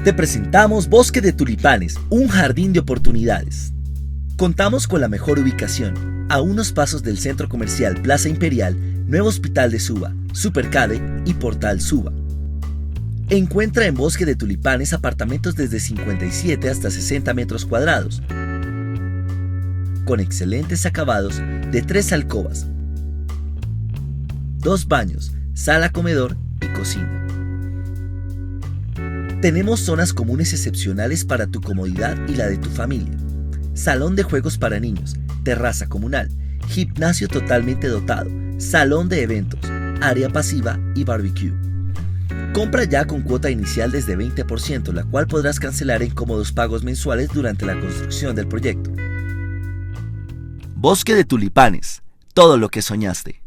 Te presentamos Bosque de Tulipanes, un jardín de oportunidades. Contamos con la mejor ubicación, a unos pasos del centro comercial Plaza Imperial, nuevo Hospital de Suba, Supercade y Portal Suba. Encuentra en Bosque de Tulipanes apartamentos desde 57 hasta 60 metros cuadrados, con excelentes acabados de 3 alcobas, 2 baños, sala, comedor y cocina. Tenemos zonas comunes excepcionales para tu comodidad y la de tu familia. Salón de juegos para niños, terraza comunal, gimnasio totalmente dotado, salón de eventos, área pasiva y barbecue. Compra ya con cuota inicial desde 20%, la cual podrás cancelar en cómodos pagos mensuales durante la construcción del proyecto. Bosque de Tulipanes, todo lo que soñaste.